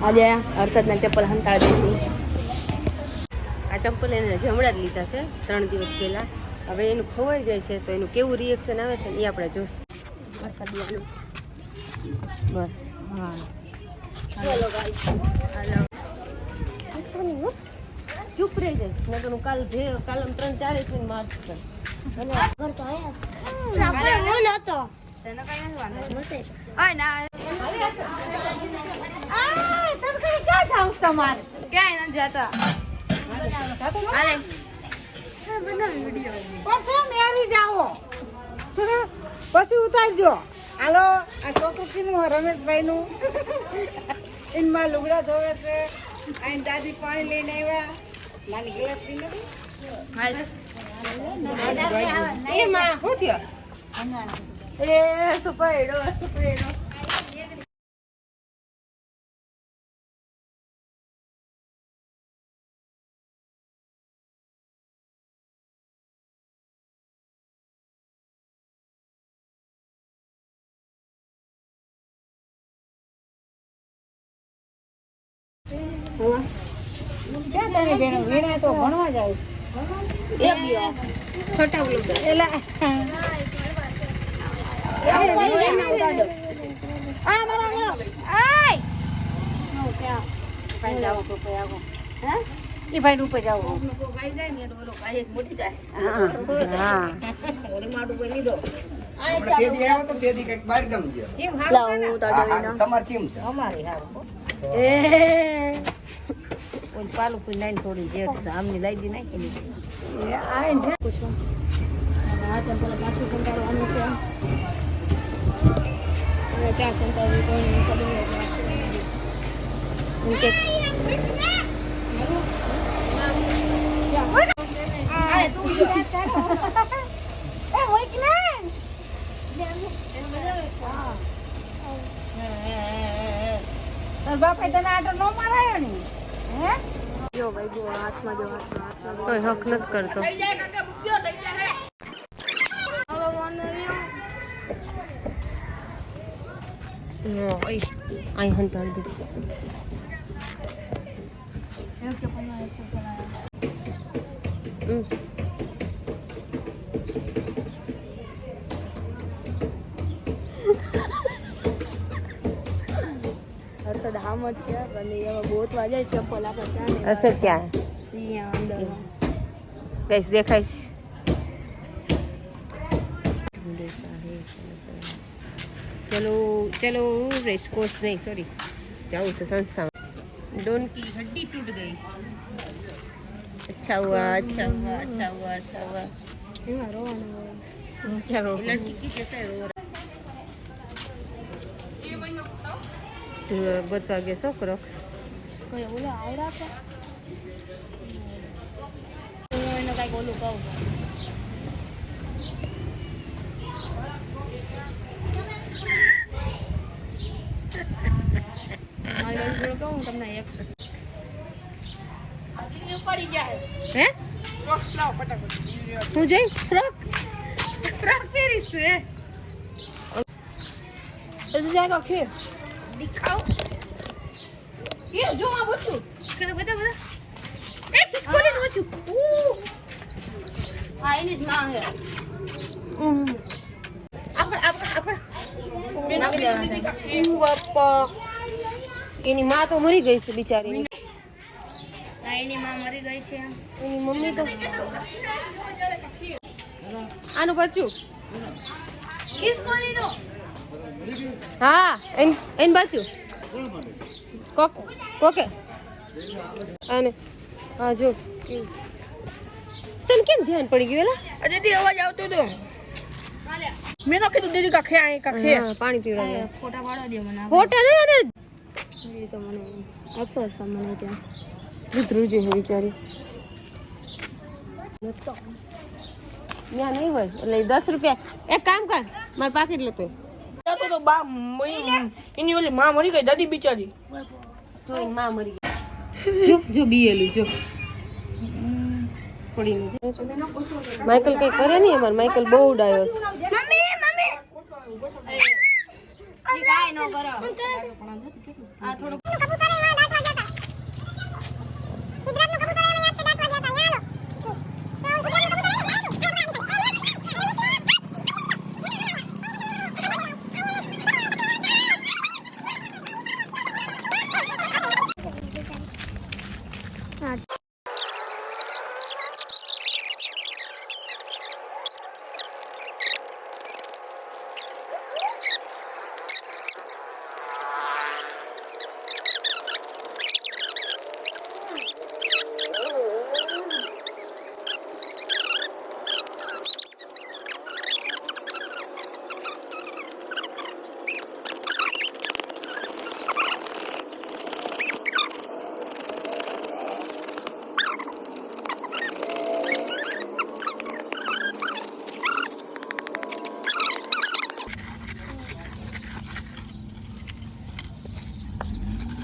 આજે હર્ષદના ચપ્પલ હંતાડી દઈશું. આ ચપ્પલ એને હમણાં જ લીધા છે 3 દિવસ પહેલાં. હવે એનું ખોવાઈ જાય છે તો એનું કેવું રિએક્શન આવે છે એ આપણે જોશું. વરસાદનું બસ હા ચલો ગાઈસ હાલો ચૂપ રહી જાય નકર હું કાલ 3-4 મિનિટ માર કર અને ઘર તો આયા હું નતો તને કઈ નથી વાંધો મતે ઓય ના તમે કઈ ક્યાં જાવ તમાર ક્યાંય ન જતા હાલે બનાવી વિડિયો પરસો મેરી જાઓ પછી ઉતારજો. હાલો આ છોકરીનું રમેશભાઈ નું ઇનમાં લુગડા ધોવે છે. આઈ દાદી પાણી લઈને આવ્યા. નાની ગ્લાસ લઈ નથી એ માં શું થયો એ સુપેડો ક્યાં તારી બેન વીણા તો ભણવા જાય છે. એક દિયો છોટા બોલો એલા આ મારા બોલો આય નો ક્યાં ભાઈ જાવ તો ભાઈ આવો હે ઈ ભાઈ ઉપર જાવ કો ગાઈ જાય ને તો બોલો ગાય એક મોટી જાય હા ઓડી માડું કોઈ લીધો આપણે તેદી આવ્યો તો તેદી કઈક બહાર ગમ ગયો ચીમ હાલો હું તો જોઈનો તમાર ચીમ છે અમારી હારો એ ઓલ પાલું કોઈ નાઈ થોડી જેટ છે આમની લાગી નાખી એ આ છે પૂછો આ ચંપલ પાછું સંતાડવાનું છે અને 4 સંતાડી કોઈ ખબર નહીં કે આ તું વાત કર એ હોય કે ના એનું બજાવે હા તાર બાપે તને આટો નો મારાયો ને હે જો ભાઈ જો હાથમાં કોઈ હક નથી કરતો થઈ જાય કાકા મુક્યો થઈ જાય હવે વન નો ઓય આઈ હંતાડી દીધું એક हर्षद हम છે અને એવા ગોતવા જાય ચપ્પલ આપણે ક્યાં હર્ષદ ક્યાં અહીંયા અંદર ગાઈસ દેખાય છે चलो चलो रेसकोर्स नहीं सॉरी जाओ से संस्था डोन की हड्डी टूट गई अच्छा हुआ अच्छा हुआ अच्छा हुआ अच्छा हुआ ये रोना क्या रो लड़की की कैसे रो बता गया सो क्रॉक्स कोई बोले आवड़ा था એને કઈ બોલું કહું કહું તમને એક પડી જાય હે ક્રોક્સ લાવ ફટાફટ તું જોઈ ફ્રોક પહેરીશ તું એ જાયગા કે दिखाओ ये जो आ बच्चू क्या बता ए किसको ले बच्चू हां इने मां है अपन मेरा दीदी का बापा એની માં તો મરી ગઈ છે બિચારી હા એની માં મરી ગઈ છે એની મમ્મી તો આનું બચ્ચું કિસકો લીધો હા એન બાજુ કોકે અને હા જો તને કેમ ધ્યાન પડી ગયું એલા દીદી અવાજ આવતો તો મેં તો કીધું દીદી કાખે આય કાખે પાણી પીવડાવે ફોટા પાડવા દે મને ફોટા ને અને એ તો મને અફસોસ મને ત્યાં વિધ્રુજ છે બિચારી તો ન્યા નહીં હોય એટલે 10 રૂપિયા એક કામ કર માર પાકીટ લેતો તો બા એની ઓલી માં મરી ગઈ દાદી બિચારી તો એની માં મરી ગઈ જો બીએલું જો પડીને માઈકલ કઈ કરે નહીં અમાર માઈકલ બહુ ડાયો છે મમ્મી મમ્મી કાઈ ન કરો આ થોડું કબૂતર એમાં દાંતવા જતા સિદ્ધાર્થનું કબૂતર એમાં યાદ દાંતવા જતા યાલો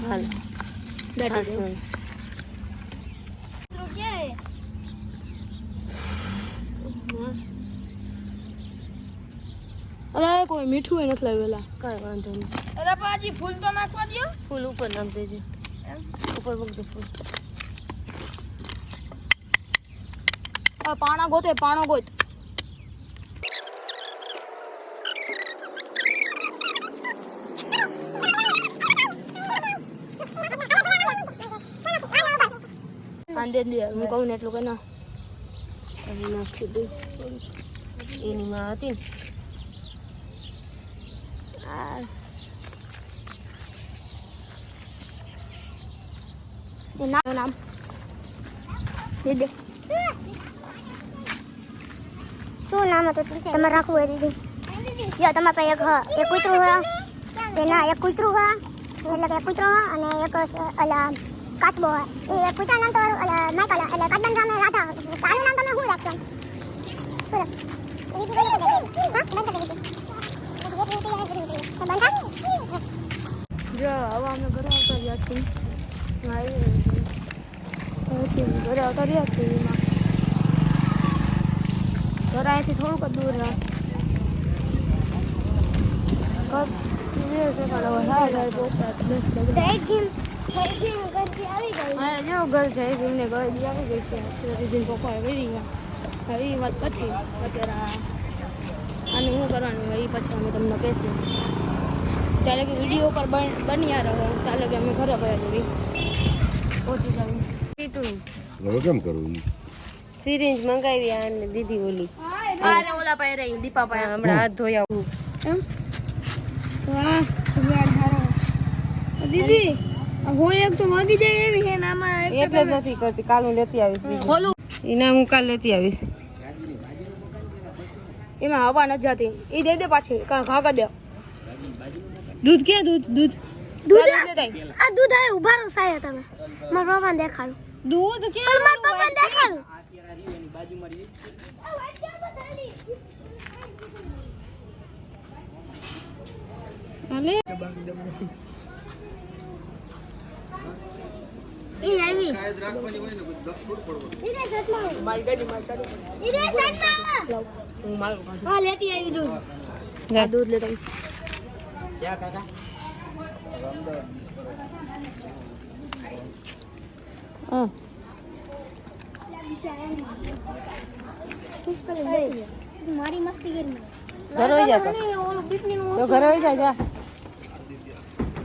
હાલ બેઠી તો क्या है અરે કોઈ મીઠું એ નથી લાવેલા કાંઈ વાંધો નહીં અરે પાજી ફૂલ તો નાખવા દો ફૂલ ઉપર નાખ દેજે ઉપર મૂક દે ફૂલ આ પાણા ગોતે પાણો ગોત આંદે દે હું કહું ને એટલું કે ના અહીં નાખી દે એની માં હતી એ નામ દે દે શું નામ હતું તમારે રાખવું હોય દીદી જો તમારા પાસે એક કૂતરું હોય ના એક કૂતરું હોય એટલે કે એક કૂતરો હોય અને એક ઓલા કાચબો હોય એ એક કૂતરા નામ તો ઓલા માઇકલ એટલે કદન ગામે રાધા આનું નામ તમે શું રાખશો જો હવે અમે ઘરે આવતા રહ્યા છીએ ઘરે આવતા રહ્યા છીએ એમાં ઘર અહીંથી થોડુંક જ દૂર રહ્યા જો ઘર જાય એમને ઘર આવી ગઈ છે દીદીને પપ્પા વેરી ગયા હવે એ વાત પછી અત્યારે આને શું કરવાનું હોય એ પછી અમે તમને કહીશું ત્યારે કે વિડીયો પર બન્યા રહો ત્યારે કે અમે ઘરે ગયા જવી પહોંચી જવું કીધું હવે કેમ કરવું સિરિંજ મંગાવી અને દીદી ઓલી આરે ઓલા પાસે રહી દીપા પાસે હમણાં હાથ ધોયા એમ વાહ સુગાડ હારો દીદી હોય એક તો વાગી જાય એવી હે નામાં એટલે જ નથી કરતી કાલ હું લેતી આવીશ બીજું ખોલું એને હું કાલ લેતી આવીશ એમાં હવા નથી જતી એ દે દે પાછી ઘા કરી દે દૂધ કે દૂધ દૂધ દૂધ લેતા આ દૂધ આ ઉભા રહો સાહેબ તમે મારા પપ્પાને દેખાડું દૂધ કે મારા પપ્પાને દેખાડું હાલે ઈ આવી મારી ગાડી ઈ રે સાઈડમાં હું મારું હા લેતી આવી દૂધ જા દૂધ લેતા હા મારી મસ્તી કરી ઘરે હોઈ જા તો ઘરે હોઈ જા જા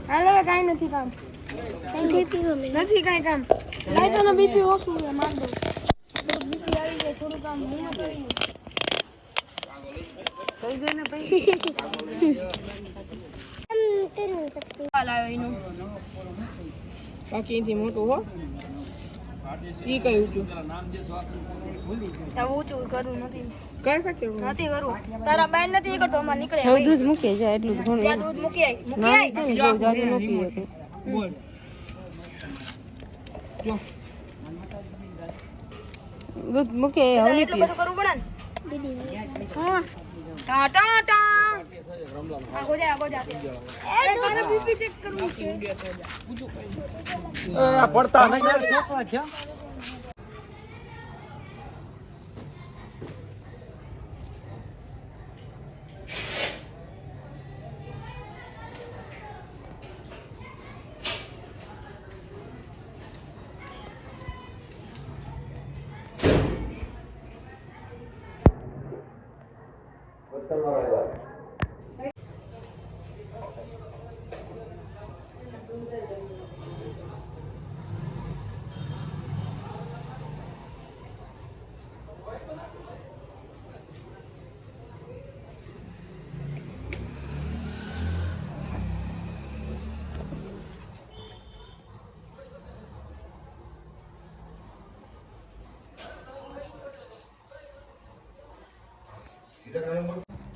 હાલે કાઈ નથી કામ નથી કાઈ કામ લાઈ તો બીપી ઓછું છે માર દો બીપી આવી જાય થોડું કામ હું કરી થઈ ગઈ ને ભાઈ લાવ્યો એનું બાકી એથી મોટું હો ઈ કઈ ઊંચું ઊંચું કરવું નથી કઈ શકતું નથી કરવું તારા બેન નથી કરતો અમાર નીકળે હવે દૂધ મૂકી જાય એટલું ઘણું ત્યાં દૂધ મૂકી આય ના બહુ જાજુ મૂકી શકે બોલ જો દૂધ મૂકે હવે નહીં એટલું પીએ બધું કરવું પડે ને હા ટા ટા ટા આગો જા એ તારે બીપી ચેક કરવું છે પડતા નહીં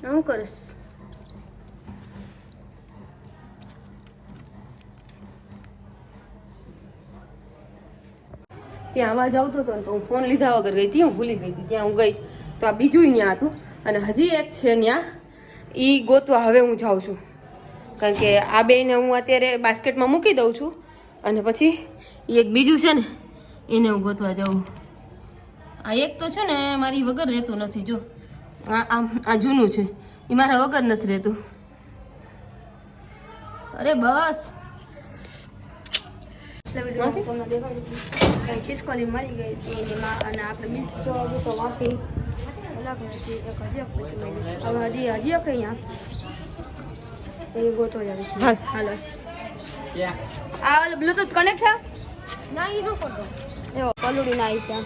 હું કરીશ ત્યાં અવાજ આવતો હતો ને તો હું ફોન લીધા વગર ગઈ હતી હું ભૂલી ગઈ હતી ત્યાં હું ગઈ તો આ બીજું ત્યાં હતું અને હજી એક છે ત્યાં એ ગોતવા હવે હું જાઉં છું કારણ કે આ બેને હું અત્યારે બાસ્કેટમાં મૂકી દઉં છું અને પછી એ એક બીજું છે ને એને હું ગોતવા જાઉં આ એક તો છે ને મારી વગર રહેતું નથી જો આ જૂનું છે એ મારા વગર નથી રહેતું અરે બસ ખિસકોલી મરી ગઈ હતી એમાં અને આપણે મિલ્ક ચોક તો વાંકી અલગ હતી એક હજી હજી એક અહીંયા એ ગોતો જાય છે હાલો આ ઓલો બ્લૂટૂથ કનેક્ટ છે ના એ નો કરતો એવો પલુડી ના છે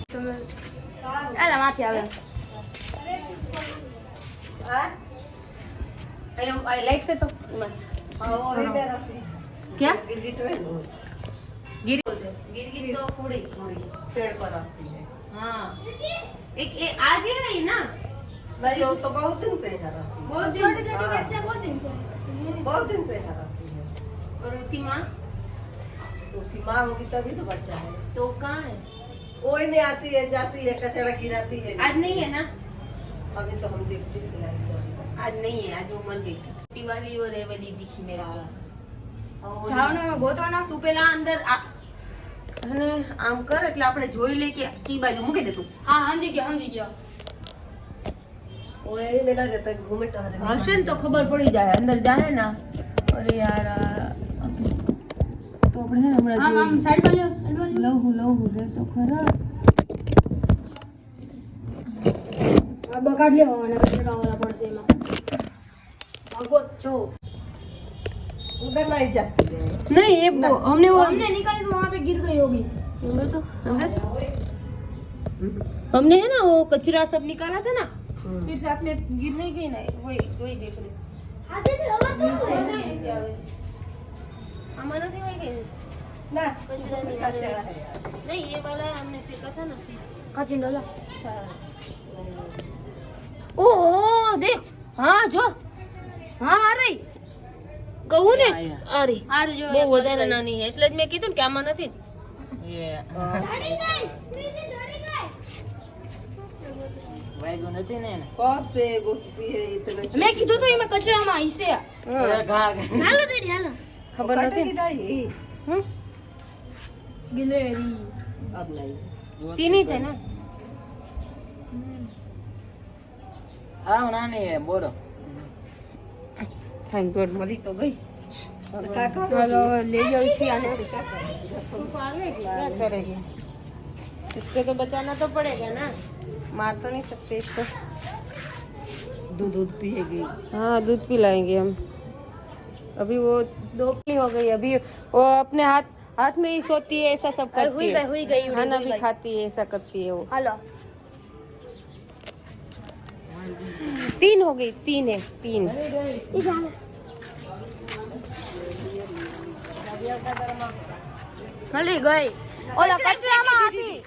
તમે એલા માથે આવે હા લાઈટ કરતો क्या गिरगिट तो पूरी पेड़ पर आती है हाँ एक आज ही नहीं ना नहीं वो तो बहुत दिन से यहाँ रहती है बहुत छोटे छोटे बच्चे बहुत दिन से यहाँ रहती है और उसकी माँ तो उसकी माँ होगी तभी तो बच्चा है तो कहाँ है ओई में आती है जाती है कचरा गिराती है आज नहीं है ना अभी तो हम डिप्टी से लाएंगे आज नहीं है आज वो मर गई दिवाली और रेवली दिखी मेरा જાઓ ને ગોતવાના તું પેલા અંદર અને આમ કર એટલે આપણે જોઈ લે કે કી બાજુ મૂકી દે તું હા સમજી ગયો वो यही मेरा रहता है घूमे टहले હશે ને તો ખબર પડી જાય અંદર જાય ના અરે યાર તો આપણે છે ને હમણાં આમ સાઈડ બાજુ લઉં રે તો ખરા આ બકાડ લેવા અને લગાવવાના પડશે એમાં અગો છો उधर नहीं जाती है नहीं ये हमने निकाली तो वहाँ पे गिर गई होगी हमने है ना वो कचरा सब निकाला था ना फिर साथ में गिर नहीं गई ना वही देख रही हमारा नहीं वही गई ना कचरा निकाला नहीं ये वाला हमने फेंका था ना कचरा डाला ओह देख हाँ जो हाँ आ रही કહું ને અરે બહુ વધારે નાની છે એટલે જ મેં કીધું ને કે આમાં નથી कब से गुजरती है इतने મેં કીધું તો એમાં કચરામાં આવી છે હાલો દેરી હાલો ખબર નથી नहीं ગિલેરી अब नहीं તીની થે ને હા નાની હે બોલો થેન્ક ગોડ મળી તો ગઈ काका चलो ले जाओ इसी आने क्या करेगी इसको तो बचाना तो पड़ेगा ना मार तो नहीं सकते इसको दूध पिएगी हाँ दूध पिलाएंगे हम अभी वो 2 की हो गई अभी वो अपने हाथ में ही सोती है ऐसा सब करती है हुई गई खाना भी खाती है ऐसा करती है वो हेलो 3 हो गई 3 है 3 મળી ગઈ ઓલા કચરામાં હતી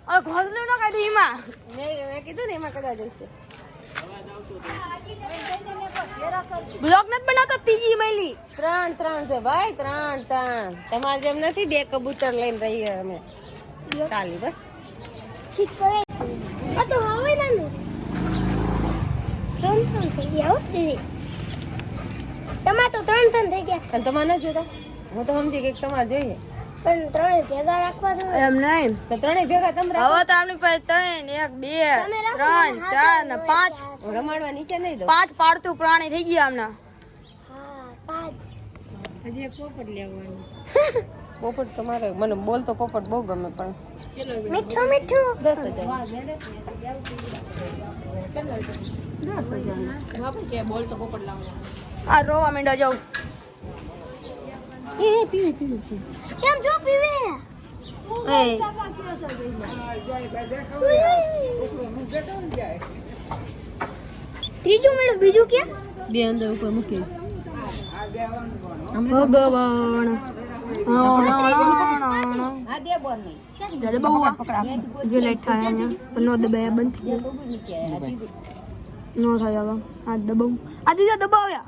ઓય ઘોસલો નો કાઢી એમાં મેં કીધું ને એમાં કદાચ હશે બ્લોગ નથી બનાવતો ત્રીજી મળી 3 છે ભાઈ 3 તમારે જેમ નથી 2 કબૂતર લઈને રહીએ અમે ચાલી બસ ઠીક કરે આ તો હવે નાનું ત્રણ થઈ ગયા હો દીદી તમારે તો ત્રણ થઈ ગયા અને તમારે ના જોતા હું તો સમજી કે તમારે જોઈએ પણ ત્રણે ભેગા રાખવા જોઈએ એમ નહીં તો ત્રણેય ભેગા તમે રાખો હવે તો આપણી પાસે 3 1 2 3 4 ને 5 રમાડવા નીચે નહીં દો 5 પાળતું પ્રાણી થઈ ગયા આમના હા 5 હજી એક પોપટ લેવાનું પોપટ તો મારે મને બોલતો પોપટ બહુ ગમે પણ મીઠું મીઠું 10,000 આ રોવા માંડો જાઉં એ પીવે કેમ જો પીવે એ ત્રીજું મેળો બીજું ક્યાં બે અંદર ઉપર મૂકી ભગવાન આ દે બોર નહીં દાદા બહુ જે લાઈટ થાય અહીંયા પણ નો દબાયા બંધ થઈ તો બી નીચે હાથી નો થાય હવે આ દબાવ આ દીધા દબાવ્યા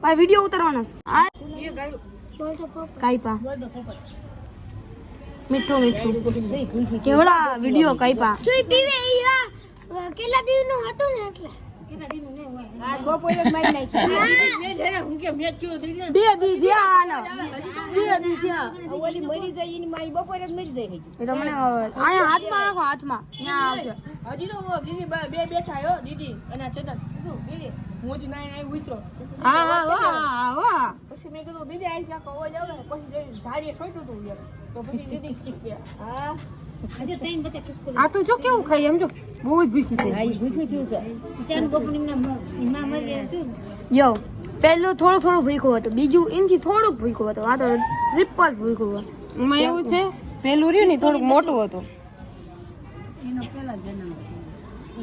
ભાઈ વિડિયો ઉતારવાનો છે આ કાઈપા મીઠું મીઠું કેવડા વિડિયો કાઈપા જોઈ પીવે ઈવા કેટલા દિવસનો હતો ને એટલે આ બપોરે જ મારી નાખી બે દી થયા આનો બે દી થયા ઓલી મરી જાય એની માઈ બપોરે જ મરી જાય એ તો મને અહીંયા હાથમાં રાખો હાથમાં ત્યાં આવશે હજી તો દીદી બે બેઠા હો દીદી અને આ ચેતન કીધું દીદી હું જ નાઈ ઉતરો હા પછી મેં કીધું દીદી આઈ જા કવો જાવ ને પછી ઝાડીએ છોડ્યું તું યાર તો પછી દીદી હા આ તો જો કેવું ખાઈ એમ જો બહુ જ ભૂખી થઈ આ ભૂખી થયું છે ચાન ગોપની માં મરી ગયા છું યો પહેલું થોડું ભૂખ્યું હતું બીજું એનથી થોડુંક ભૂખ્યું હતું આ તો ટ્રિપલ ભૂખ્યું હતું એમાં એવું છે પેલું રહ્યું ને થોડુંક મોટું હતું એનો પેલા જન્મ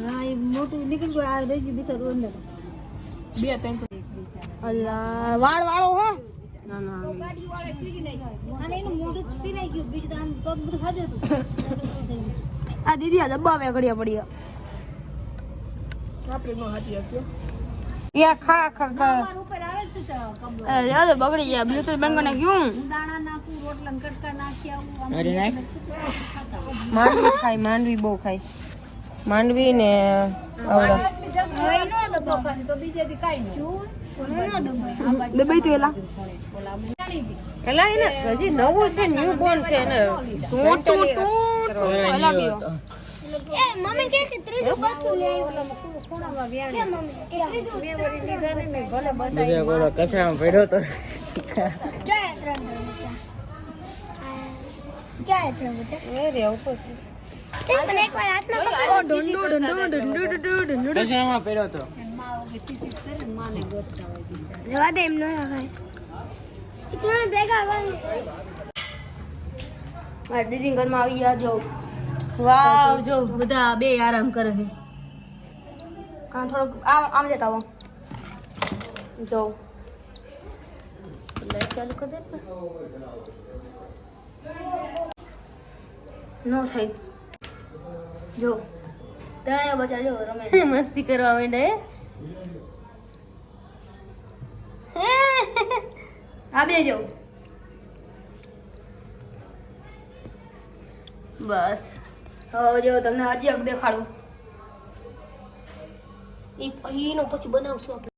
હા એ મોટું નીકળી ગયું આ રહી ગયું બિચારું અંદર બે ત્રણ અલ્લા વાળો હો ના ના અને એનું મોઢું પીરાઈ ગયું બીજું તો આમ પગ બધું ખાધું હતું આ દીદી આ દબાવે ઘડિયા પડ્યા આપણે નો હાથી આપ્યો યા ખા ઉપર આવે છે કબો અરે બગડી ગયા બ્લૂટૂથ બંધ કરી નાખ્યું દાણા નાખું રોટલા ને કટકા નાખી આવું અરે નાખ માંડવી ખાય માંડવી બહુ ખાય માંડવી ને આવડા હવે નો દબો ખાલી તો બીજે બી કાઈ નહીં દબાઈ તો એલા એલા એને હજી નવું છે ન્યુ બોર્ન છે ને ટૂ અલા ગયો એ મમ્મી કે ત્રીજું બચ્ચું લે આવ્યો ખૂણામાં વ્યાણે કે ત્રીજું મેમરી લીધા ને મેં ભલે બીજા ગોળો કચરામાં પડ્યો તો ક્યાં ત્રણ બચ્ચા ક્યાં ત્રણ બચ્ચા એ રે ઉપર મને એકવાર હાથમાં કચરામાં પડ્યો તો જવા દે એમ ન રાખાય ઇતના ભેગા આ દીદી ઘરમાં આવી ગયા જો વાવ જો બધા બે આરામ કરે છે કાં થોડુંક આમ જતા આવો જો લાઈટ ચાલુ કરી દે નો થાય જો ત્રણે બચા જો રમે મસ્તી કરવા માંડે આ બે જો બસ હવે જો તમને હજી એક દેખાડું એનો પછી બનાવશું આપણે